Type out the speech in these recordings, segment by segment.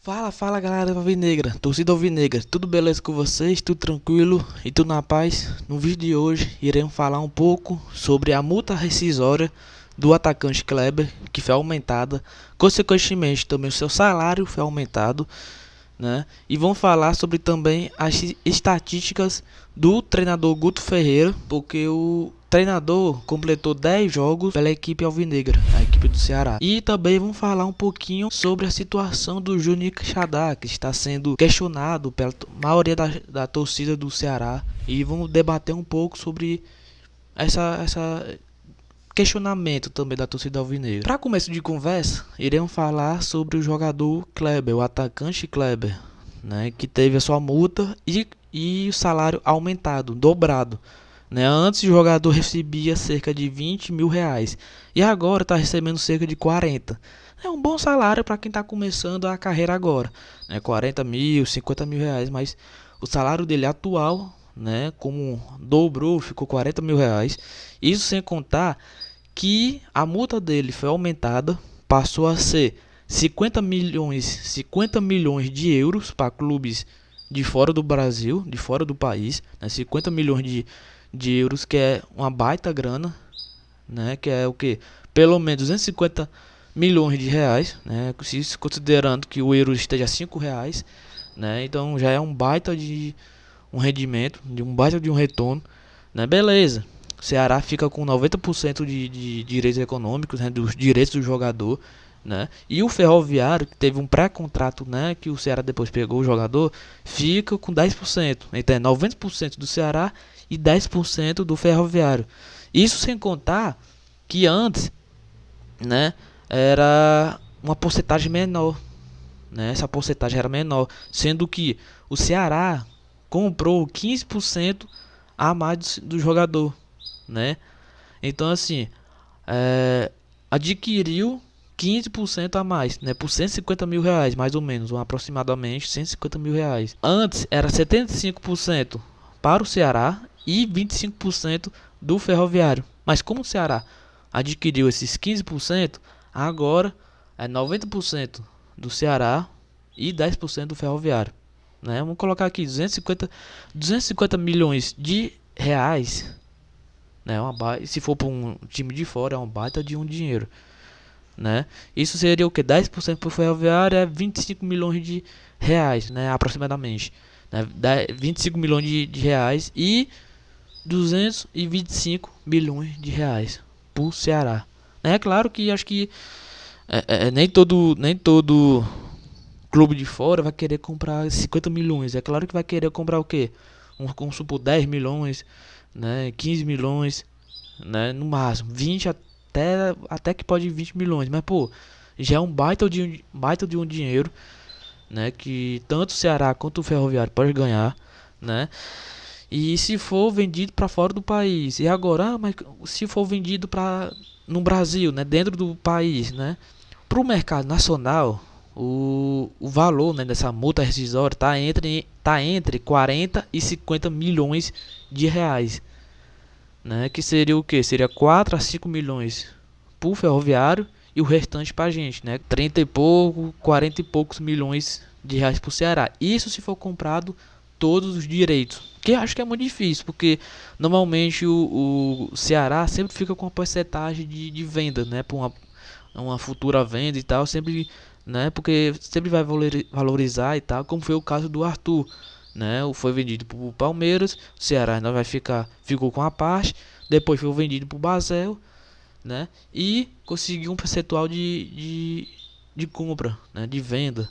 Fala galera alvinegra, torcida alvinegra, tudo beleza com vocês? Tudo tranquilo e tudo na paz? No vídeo de hoje iremos falar um pouco sobre a multa rescisória do atacante Kleber, que foi aumentada, consequentemente também o seu salário foi aumentado, né? E vamos falar sobre também as estatísticas do treinador Guto Ferreira, porque o treinador completou 10 jogos pela equipe alvinegra, a equipe do Ceará. E também vamos falar um pouquinho sobre a situação do Júnior Quixadá, que está sendo questionado pela maioria da torcida do Ceará. E vamos debater um pouco sobre essa questionamento também da torcida alvinegra. Para começo de conversa, iremos falar sobre o jogador Kleber, o atacante Kleber, né, que teve a sua multa e o salário aumentado, dobrado. Né? Antes o jogador recebia cerca de 20 mil reais e agora está recebendo cerca de 40. É um bom salário para quem está começando a carreira agora, né? 40 mil, 50 mil reais, mas o salário dele atual, né, como dobrou, ficou 40 mil reais. Isso sem contar que a multa dele foi aumentada, passou a ser 50 milhões de euros para clubes de fora do Brasil, de fora do país, né? 50 milhões de euros, que é uma baita grana, né? Que é o que? Pelo menos 250 milhões de reais, né? Se considerando que o euro esteja a 5 reais, né? Então já é um baita de um rendimento, de um baita de um retorno, né? Beleza. O Ceará fica com 90% de direitos econômicos, né, dos direitos do jogador, né? E o Ferroviário, que teve um pré-contrato, né, que o Ceará depois pegou o jogador, fica com 10%. Então é 90% do Ceará e 10% do Ferroviário. Isso sem contar que antes, né, era uma porcentagem menor, né? Essa porcentagem era menor, sendo que o Ceará comprou 15% a mais do jogador, né? Então assim, adquiriu 15% a mais, né? Por 150 mil reais, mais ou menos, ou aproximadamente 150 mil reais. Antes era 75% para o Ceará e 25% do Ferroviário. Mas como o Ceará adquiriu esses 15%, agora é 90% do Ceará e 10% do Ferroviário, né? Vamos colocar aqui 250 milhões de reais, né? Se for para um time de fora, é um baita de um dinheiro, né? Isso seria o que? 10% para o Ferroviário é 25 milhões de reais, né? Aproximadamente, né? 25 milhões de reais e 225 milhões de reais para o Ceará. É claro que acho que nem todo clube de fora vai querer comprar 50 milhões. É claro que vai querer comprar o quê? Vamos supor 10 milhões, né? 15 milhões, né? No máximo 20, até que pode ir 20 milhões. Mas pô, já é um baita de um dinheiro, né? Que tanto o Ceará quanto o Ferroviário pode ganhar, né? E se for vendido para fora do país. E agora, mas se for vendido para no Brasil, né? Dentro do país, né? Para o mercado nacional, o valor, né, dessa multa rescisória tá entre 40 e 50 milhões de reais, né? Que seria o que? Seria 4 a 5 milhões para o Ferroviário e o restante para a gente, né? 30 e pouco, 40 e poucos milhões de reais para o Ceará. Isso se for comprado todos os direitos, que eu acho que é muito difícil, porque normalmente o Ceará sempre fica com uma porcentagem de venda, né? Para uma futura venda e tal, sempre, né? Porque sempre vai valorizar e tal, como foi o caso do Arthur, né? Foi vendido para o Palmeiras, o Ceará ainda ficou com a parte, depois foi vendido para o Basel, né? E conseguiu um percentual de compra, né? De venda,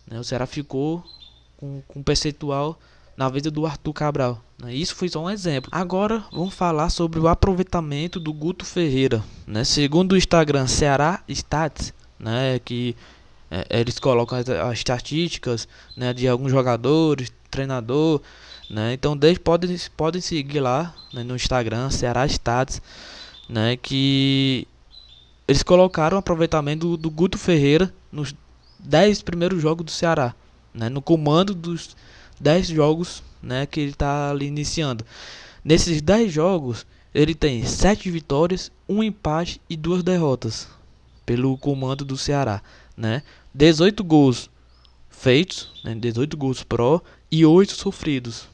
né? O Ceará ficou com um percentual na venda do Arthur Cabral, né? Isso foi só um exemplo. Agora vamos falar sobre o aproveitamento do Guto Ferreira, né? Segundo o Instagram Ceará Stats, né? Que eles colocam as estatísticas, né, de alguns jogadores, treinador, né? Então podem seguir lá, né, no Instagram Ceará Stats, né? Que eles colocaram o aproveitamento do Guto Ferreira nos 10 primeiros jogos do Ceará, né? No comando dos 10 jogos, né, que ele está ali iniciando. Nesses 10 jogos, ele tem 7 vitórias, um empate e 2 derrotas pelo comando do Ceará, né? 18 gols feitos, né, 18 gols pró e 8 sofridos,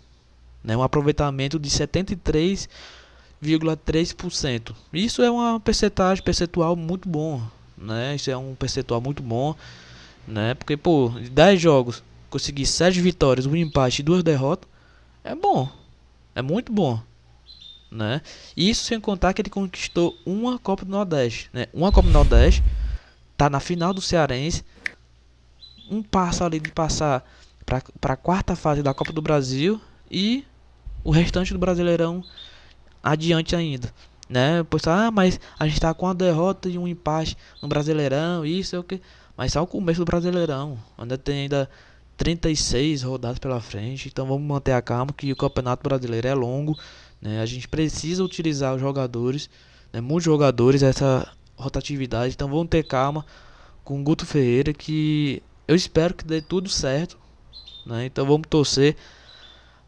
né, um aproveitamento de 73,3%. Isso é uma percentual muito bom, né? Isso é um percentual muito bom, né? Porque, pô, de 10 jogos, conseguir 7 vitórias, um empate e 2 derrotas, é bom, é muito bom, né? Isso sem contar que ele conquistou uma Copa do Nordeste, né? Uma Copa do Nordeste, tá na final do Cearense, um passo ali de passar para a quarta fase da Copa do Brasil e o restante do Brasileirão adiante ainda, né? Pois mas a gente tá com uma derrota e um empate no Brasileirão, isso é o que, mas só o começo do Brasileirão, ainda tem 36 rodadas pela frente, então vamos manter a calma que o Campeonato Brasileiro é longo, né? A gente precisa utilizar os jogadores, né? Muitos jogadores essa rotatividade, então vamos ter calma com o Guto Ferreira que eu espero que dê tudo certo, né? Então vamos torcer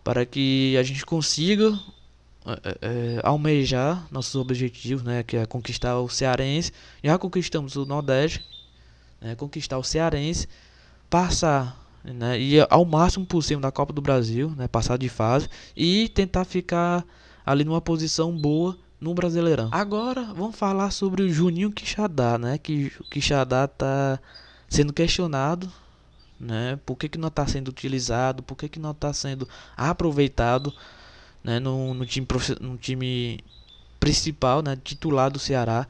para que a gente consiga almejar nossos objetivos, né, que é conquistar o Cearense. Já conquistamos o Nordeste, né, conquistar o Cearense, passar, né, ir ao máximo possível da Copa do Brasil, né, passar de fase e tentar ficar ali numa posição boa no Brasileirão. Agora vamos falar sobre o Juninho Quixadá, né, que o Quixadá tá sendo questionado, né, por que não está sendo utilizado, por que não está sendo aproveitado, né, no time principal, né, titular do Ceará,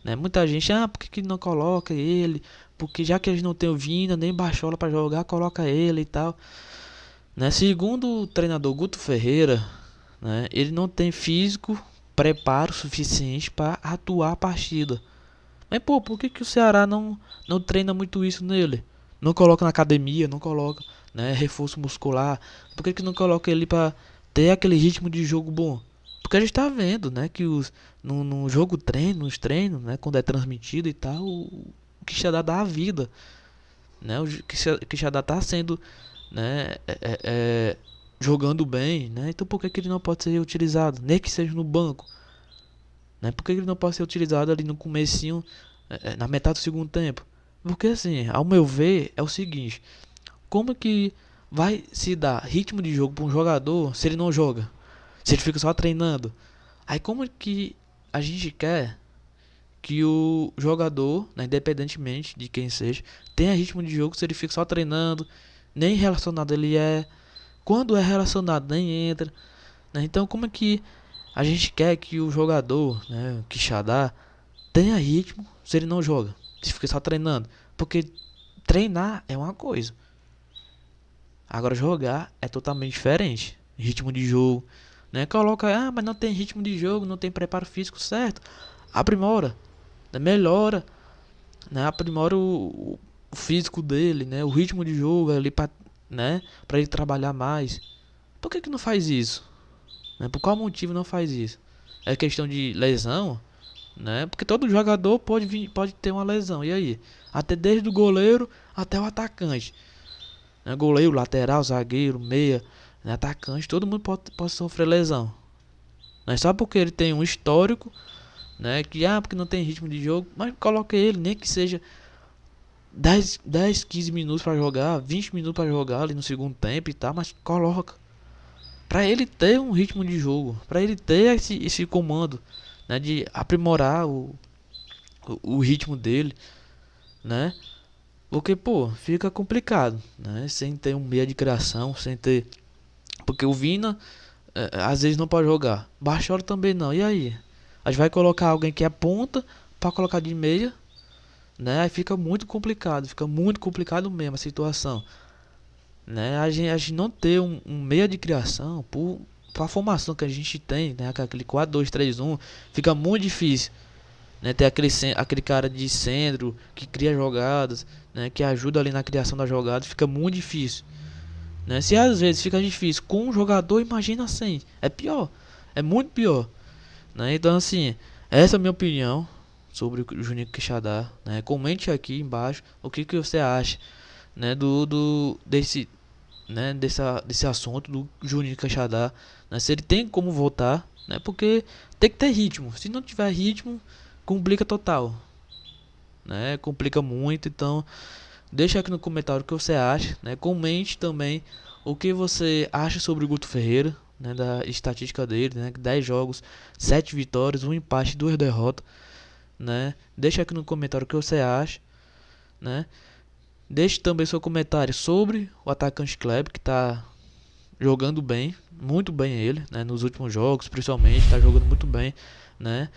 né? Muita gente, por que não coloca ele? Porque já que eles não tem o Vina nem Bachola para jogar, coloca ele e tal, né? Segundo o treinador Guto Ferreira, né, ele não tem físico, preparo suficiente para atuar a partida. Mas pô, por que o Ceará não treina muito isso nele? Não coloca na academia, não coloca, né, reforço muscular. Por que não coloca ele para ter aquele ritmo de jogo bom? Porque a gente tá vendo, né, que no jogo treino, nos treinos, né, quando é transmitido e tal, o Quixadá dá a vida, né? O Quixadá tá sendo, né, jogando bem, né? Então por que ele não pode ser utilizado, nem que seja no banco, né? Por que ele não pode ser utilizado ali no comecinho, na metade do segundo tempo? Porque assim, ao meu ver, é o seguinte: como que vai se dar ritmo de jogo para um jogador se ele não joga? Se ele fica só treinando? Aí como que a gente quer que o jogador, né, independentemente de quem seja, tenha ritmo de jogo se ele fica só treinando, nem relacionado ele é, quando é relacionado nem entra, né? Então como é que a gente quer que o jogador, né, o Quixadá, tenha ritmo se ele não joga, se fica só treinando? Porque treinar é uma coisa, agora jogar é totalmente diferente. Ritmo de jogo, né? Coloca, mas não tem ritmo de jogo, não tem preparo físico certo. Aprimora, né? Melhora, né? Aprimora o físico dele, né? O ritmo de jogo ali para, né, para ele trabalhar mais. Por que não faz isso? Né? Por qual motivo não faz isso? É questão de lesão, né? Porque todo jogador pode ter uma lesão. E aí? Até desde o goleiro até o atacante, né? Goleiro, lateral, zagueiro, meia, né? Atacante, todo mundo pode sofrer lesão. Não é só porque ele tem um histórico, né? Que porque não tem ritmo de jogo, mas coloca ele, nem que seja 10 15 minutos para jogar, 20 minutos para jogar ali no segundo tempo e tal, mas coloca. Para ele ter um ritmo de jogo, para ele ter esse comando, né? De aprimorar o ritmo dele, né? Porque, pô, fica complicado, né? Sem ter um meia de criação, sem ter. Porque o Vina, às vezes não pode jogar. Baixola também não. E aí? A gente vai colocar alguém que é ponta para colocar de meia, né? Aí fica muito complicado mesmo a situação, né? A gente não ter um meia de criação por a formação que a gente tem, né? Aquele 4-2-3-1, fica muito difícil, né? Ter aquele cara de centro que cria jogadas, né? Que ajuda ali na criação das jogadas, fica muito difícil, né? Se às vezes fica difícil com um jogador, imagina sem. É pior, é muito pior, né? Então assim, essa é a minha opinião sobre o Juninho Quixadá, né? Comente aqui embaixo o que você acha, né? Desse, né? Desse assunto do Juninho Quixadá, né? Se ele tem como voltar, né? Porque tem que ter ritmo. Se não tiver ritmo, complica total, né? Complica muito. Então Deixa aqui no comentário o que você acha, né? Comente também o que você acha sobre o Guto Ferreira, né? Da estatística dele, né? 10 jogos, 7 vitórias, 1 empate, 2 derrotas, né? Deixa aqui no comentário o que você acha, né? Deixe também seu comentário sobre o atacante Kleber, que está jogando bem, muito bem ele, né? Nos últimos jogos, principalmente, está jogando muito bem, né?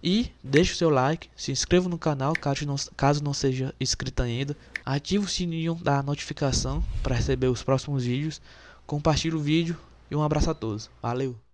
E deixe o seu like, se inscreva no canal caso não seja inscrito ainda, ative o sininho da notificação para receber os próximos vídeos, compartilhe o vídeo e um abraço a todos. Valeu!